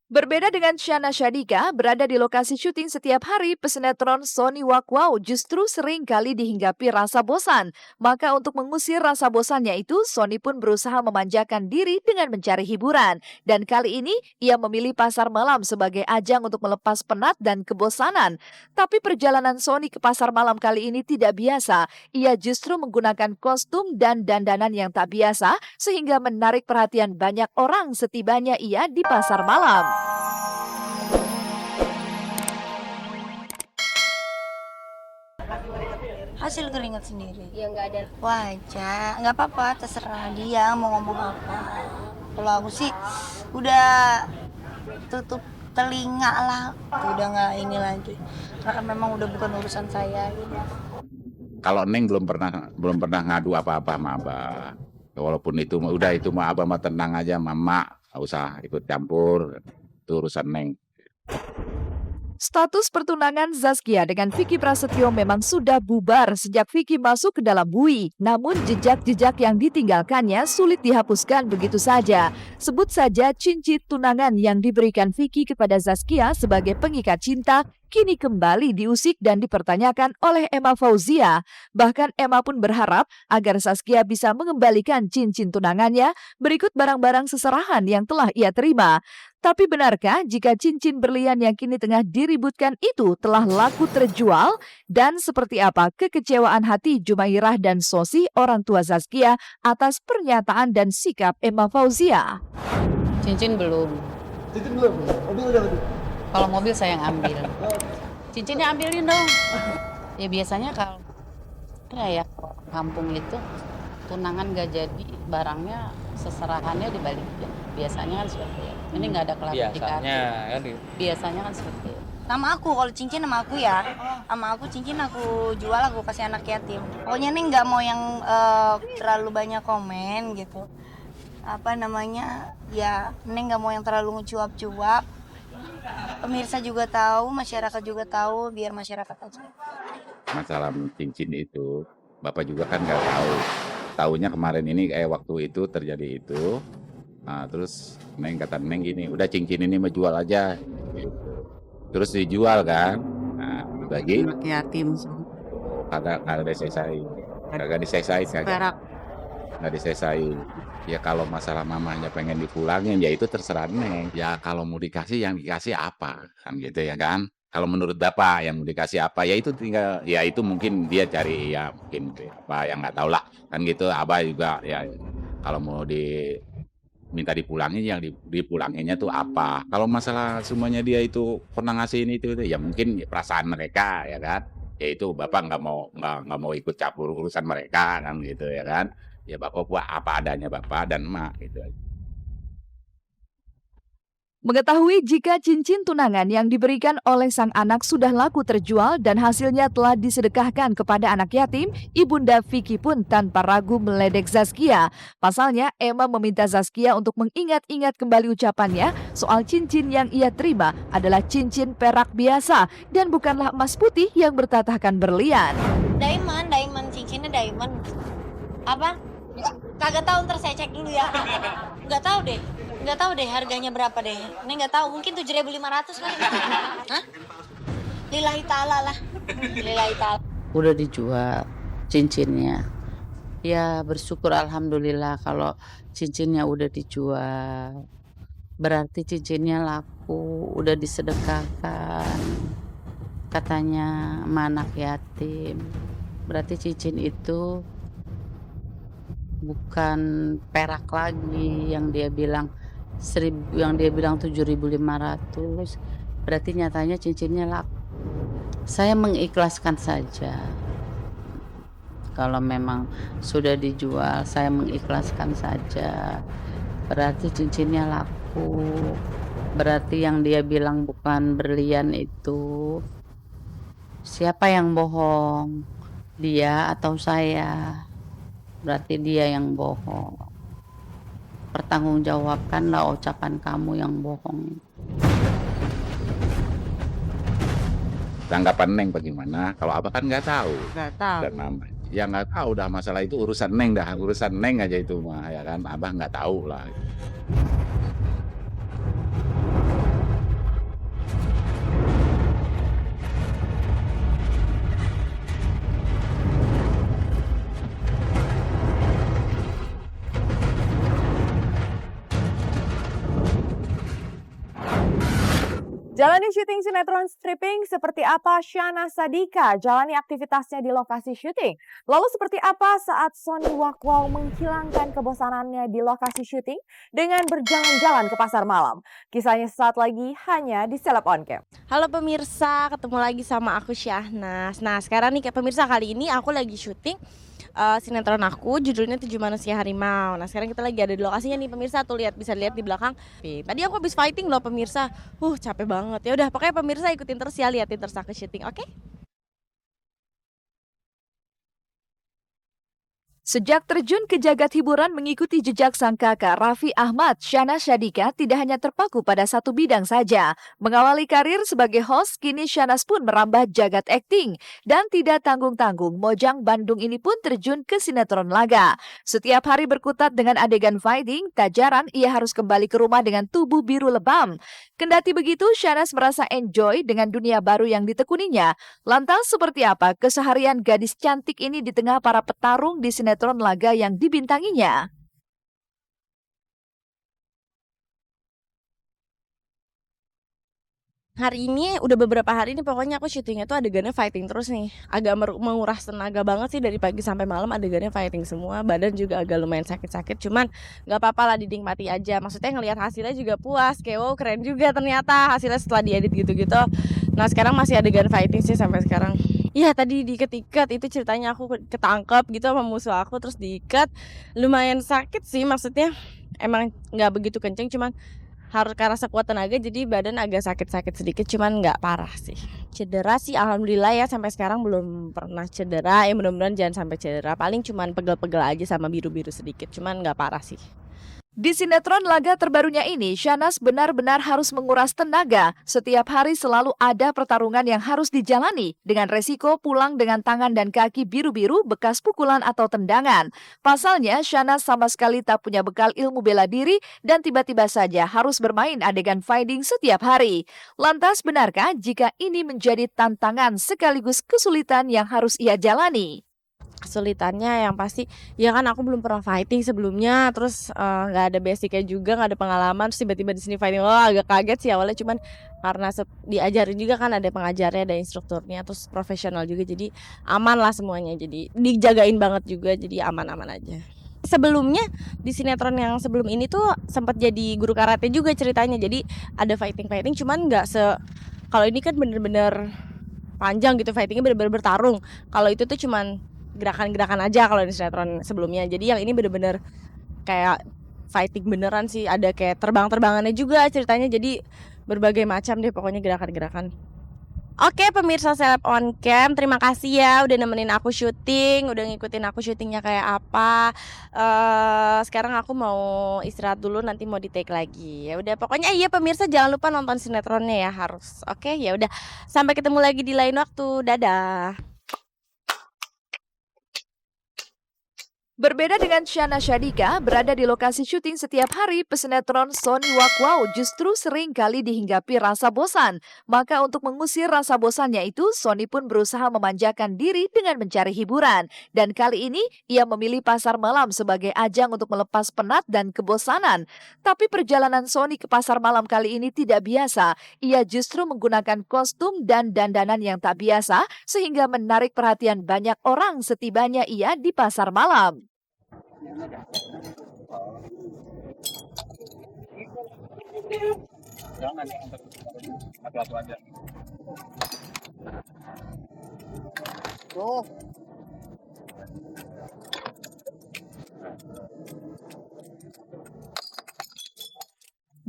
Berbeda dengan Shana Shadika, berada di lokasi syuting setiap hari, pesinetron Sony Wakwau justru sering kali dihinggapi rasa bosan. Maka untuk mengusir rasa bosannya itu, Sony pun berusaha memanjakan diri dengan mencari hiburan. Dan kali ini, ia memilih pasar malam sebagai ajang untuk melepas penat dan kebosanan. Tapi perjalanan Sony ke pasar malam kali ini tidak biasa. Ia justru menggunakan kostum dan dandanan yang tak biasa, sehingga menarik perhatian banyak orang setibanya ia di pasar malam. Hasil keringat sendiri. Ya nggak ada. Wajar, nggak apa-apa, terserah dia mau ngomong apa. Kalau aku sih udah tutup telinga lah, udah nggak ini lagi. Karena memang udah bukan urusan saya. Gitu. Kalau Neng belum pernah ngadu apa-apa sama Abah. Walaupun itu mah Abah mah tenang aja, Mama nggak usah ikut campur. Itu urusan Neng. Status pertunangan Zaskia dengan Vicky Prasetyo memang sudah bubar sejak Vicky masuk ke dalam bui. Namun jejak-jejak yang ditinggalkannya sulit dihapuskan begitu saja. Sebut saja cincin tunangan yang diberikan Vicky kepada Zaskia sebagai pengikat cinta kini kembali diusik dan dipertanyakan oleh Emma Fauzia. Bahkan Emma pun berharap agar Zaskia bisa mengembalikan cincin tunangannya berikut barang-barang seserahan yang telah ia terima. Tapi benarkah jika cincin berlian yang kini tengah diributkan itu telah laku terjual? Dan seperti apa kekecewaan hati Jumairah dan Sosi orang tua Zaskia atas pernyataan dan sikap Emma Fauzia? Cincin belum. Cincin belum? Mobil udah berarti? Kalau mobil saya yang ambil. Cincinnya ambilin dong. Ya biasanya kalau kayak kampung itu tunangan gak jadi, barangnya seserahannya dibalikin. Biasanya kan seperti itu. Ini nggak ada klarifikasi. Biasanya kan seperti itu. Sama aku, kalau cincin sama aku ya, sama aku cincin aku jual, aku kasih anak yatim. Pokoknya nih nggak mau yang terlalu banyak komen gitu. Apa namanya, ya Neng nggak mau yang terlalu ngecuap-cuap. Pemirsa juga tahu, masyarakat juga tahu, biar masyarakat aja. Masalah cincin itu, Bapak juga kan nggak tahu. Taunya kemarin ini kayak waktu itu terjadi itu. Nah, terus Neng kata Neng gini, udah cincin ini menjual aja. Terus dijual kan. Nah, bagi Anak yatim. kagak disesai. Kagak disesai, Perak. nggak disesai. Ya kalau masalah mamanya pengen dipulangin ya itu terserah Neng. Ya kalau mau dikasih yang dikasih apa kan gitu ya kan. Kalau menurut Bapak yang mau dikasih apa ya itu tinggal ya itu mungkin dia cari ya mungkin apa yang nggak tahu lah kan gitu. Abah juga ya kalau mau minta dipulangin yang dipulanginnya tuh apa. Kalau masalah semuanya dia itu pernah ngasihin itu ya mungkin perasaan mereka ya kan. Ya itu Bapak nggak mau ikut campur urusan mereka kan gitu ya kan. Ya Bapak buat apa adanya Bapak dan Emak gitu aja. Mengetahui jika cincin tunangan yang diberikan oleh sang anak sudah laku terjual dan hasilnya telah disedekahkan kepada anak yatim, Ibunda Vicky pun tanpa ragu meledek Zaskia. Pasalnya, Emma meminta Zaskia untuk mengingat-ingat kembali ucapannya soal cincin yang ia terima adalah cincin perak biasa dan bukanlah emas putih yang bertatahkan berlian. Diamond, cincinnya diamond. Apa? Kagak tahu, ntar saya cek dulu ya. Nggak tahu deh harganya berapa deh. Ini nggak tahu, mungkin 7.500 kali. Hah? Lillahi ta'ala lah. Lillahi ta'ala. Udah dijual cincinnya. Ya bersyukur alhamdulillah kalau cincinnya udah dijual. Berarti cincinnya laku, udah disedekahkan. Katanya sama anak yatim. Berarti cincin itu bukan perak lagi yang dia bilang 7.500. Berarti nyatanya cincinnya laku. Saya mengikhlaskan saja. Kalau memang sudah dijual, saya mengikhlaskan saja. Berarti cincinnya laku. Berarti yang dia bilang bukan berlian itu, siapa yang bohong? Dia atau saya? Berarti dia yang bohong. Pertanggungjawabkanlah ucapan kamu yang bohong. Tanggapan Neng bagaimana? Kalau Abah kan nggak tahu. Nggak tahu. Dan Mama ya nggak tahu dah masalah itu urusan Neng dah. Urusan Neng aja itu mah ya kan. Abah nggak tahu lah. Jalani syuting sinetron stripping seperti apa Syahnas Sadika jalani aktivitasnya di lokasi syuting. Lalu seperti apa saat Sony Wakwau menghilangkan kebosanannya di lokasi syuting dengan berjalan-jalan ke pasar malam. Kisahnya sesaat lagi hanya di Seleb On Cam. Halo pemirsa, ketemu lagi sama aku Syahnas. Nah sekarang nih pemirsa, kali ini aku lagi syuting sinetron aku, judulnya 7 Manusia Harimau. Nah sekarang kita lagi ada di lokasinya nih pemirsa, tuh bisa lihat di belakang. Tadi aku habis fighting loh pemirsa, capek banget. Ya udah pokoknya pemirsa ikutin terus ya, liatin terus aku syuting, oke? Sejak terjun ke jagat hiburan mengikuti jejak sang kakak Raffi Ahmad, Syahnas Sadika tidak hanya terpaku pada satu bidang saja. Mengawali karir sebagai host, kini Syahnas pun merambah jagat akting. Dan tidak tanggung-tanggung, Mojang Bandung ini pun terjun ke sinetron laga. Setiap hari berkutat dengan adegan fighting, tak jarang ia harus kembali ke rumah dengan tubuh biru lebam. Kendati begitu, Syahnas merasa enjoy dengan dunia baru yang ditekuninya. Lantas seperti apa keseharian gadis cantik ini di tengah para petarung di sinetron laga yang dibintanginya? Hari ini udah beberapa hari ini pokoknya aku syutingnya tuh adegannya fighting terus nih. Agak menguras tenaga banget sih, dari pagi sampai malam adegannya fighting semua. Badan juga agak lumayan sakit-sakit, cuman nggak apa-apa lah, dinikmati aja. Maksudnya ngelihat hasilnya juga puas, kayak wow keren juga ternyata hasilnya setelah diedit gitu-gitu. Nah sekarang masih adegan fighting sih sampai sekarang. Iya tadi diikat-ikat, itu ceritanya aku ketangkep gitu sama musuh aku, terus diikat. Lumayan sakit sih, maksudnya emang nggak begitu kenceng, cuman harus karena sekuat tenaga jadi badan agak sakit-sakit sedikit, cuman nggak parah sih. Cedera sih alhamdulillah ya, sampai sekarang belum pernah cedera. Ya mudah-mudahan jangan sampai cedera, paling cuman pegel-pegel aja sama biru-biru sedikit, cuman nggak parah sih. Di sinetron laga terbarunya ini, Syahnas benar-benar harus menguras tenaga. Setiap hari selalu ada pertarungan yang harus dijalani, dengan resiko pulang dengan tangan dan kaki biru-biru bekas pukulan atau tendangan. Pasalnya, Syahnas sama sekali tak punya bekal ilmu bela diri dan tiba-tiba saja harus bermain adegan fighting setiap hari. Lantas benarkah jika ini menjadi tantangan sekaligus kesulitan yang harus ia jalani? Kesulitannya yang pasti ya kan aku belum pernah fighting sebelumnya, terus nggak ada basicnya juga, nggak ada pengalaman, terus tiba-tiba di sini fighting, agak kaget sih awalnya, cuman karena diajarin juga kan, ada pengajarnya, ada instrukturnya, terus profesional juga, jadi aman lah semuanya, jadi dijagain banget juga, jadi aman-aman aja. Sebelumnya di sinetron yang sebelum ini tuh sempat jadi guru karate juga ceritanya, jadi ada fighting cuman nggak kalau ini kan bener-bener panjang gitu, fightingnya bener-bener bertarung. Kalau itu tuh cuman gerakan-gerakan aja kalau di sinetron sebelumnya. Jadi yang ini bener-bener kayak fighting beneran sih, ada kayak terbang-terbangannya juga ceritanya, jadi berbagai macam deh pokoknya gerakan-gerakan. Oke pemirsa Seleb On Cam, terima kasih ya udah nemenin aku syuting, udah ngikutin aku syutingnya kayak apa. Sekarang aku mau istirahat dulu, nanti mau di take lagi. Ya udah pokoknya iya pemirsa, jangan lupa nonton sinetronnya ya, harus. Oke ya udah, sampai ketemu lagi di lain waktu, dadah. Berbeda dengan Syahnas Sadika, berada di lokasi syuting setiap hari, pesinetron Sony Wakwau justru sering kali dihinggapi rasa bosan. Maka untuk mengusir rasa bosannya itu, Sony pun berusaha memanjakan diri dengan mencari hiburan. Dan kali ini, ia memilih pasar malam sebagai ajang untuk melepas penat dan kebosanan. Tapi perjalanan Sony ke pasar malam kali ini tidak biasa. Ia justru menggunakan kostum dan dandanan yang tak biasa, sehingga menarik perhatian banyak orang setibanya ia di pasar malam.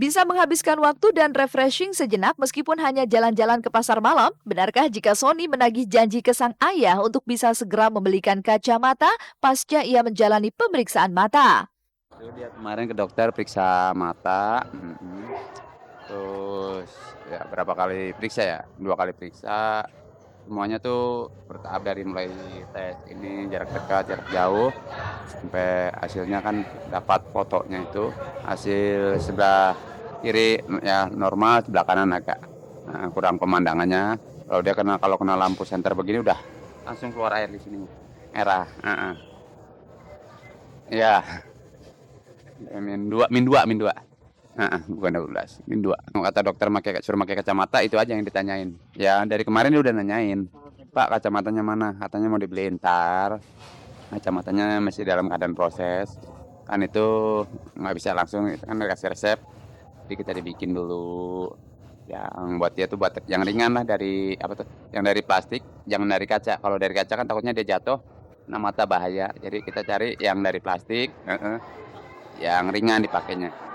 Bisa menghabiskan waktu dan refreshing sejenak meskipun hanya jalan-jalan ke pasar malam. Benarkah jika Sony menagih janji ke sang ayah untuk bisa segera membelikan kacamata pasca ia menjalani pemeriksaan mata? Dia kemarin ke dokter periksa mata, terus ya berapa kali periksa ya, 2 kali periksa, semuanya tuh bertahap dari mulai tes ini jarak dekat, jarak jauh, sampai hasilnya kan dapat fotonya itu hasil sebelah kiri ya normal, sebelah kanan agak kurang pemandangannya. Kalau kena lampu senter begini udah langsung keluar air di sini, merah. Ya. Min 2. Heeh, bukan 12, ini 2. Kata dokter suruh pakai kacamata, itu aja yang ditanyain. Ya dari kemarin dia udah nanyain, "Pak, kacamatanya mana?" Katanya mau dibeliin, entar. Kacamatanya masih dalam keadaan proses. Kan itu nggak bisa langsung, itu kan dikasih resep. Jadi kita dibikin dulu. Yang buat dia tuh buat yang ringan lah, dari apa tuh? Yang dari plastik, jangan dari kaca. Kalau dari kaca kan takutnya dia jatuh, kena mata bahaya. Jadi kita cari yang dari plastik, yang ringan dipakainya.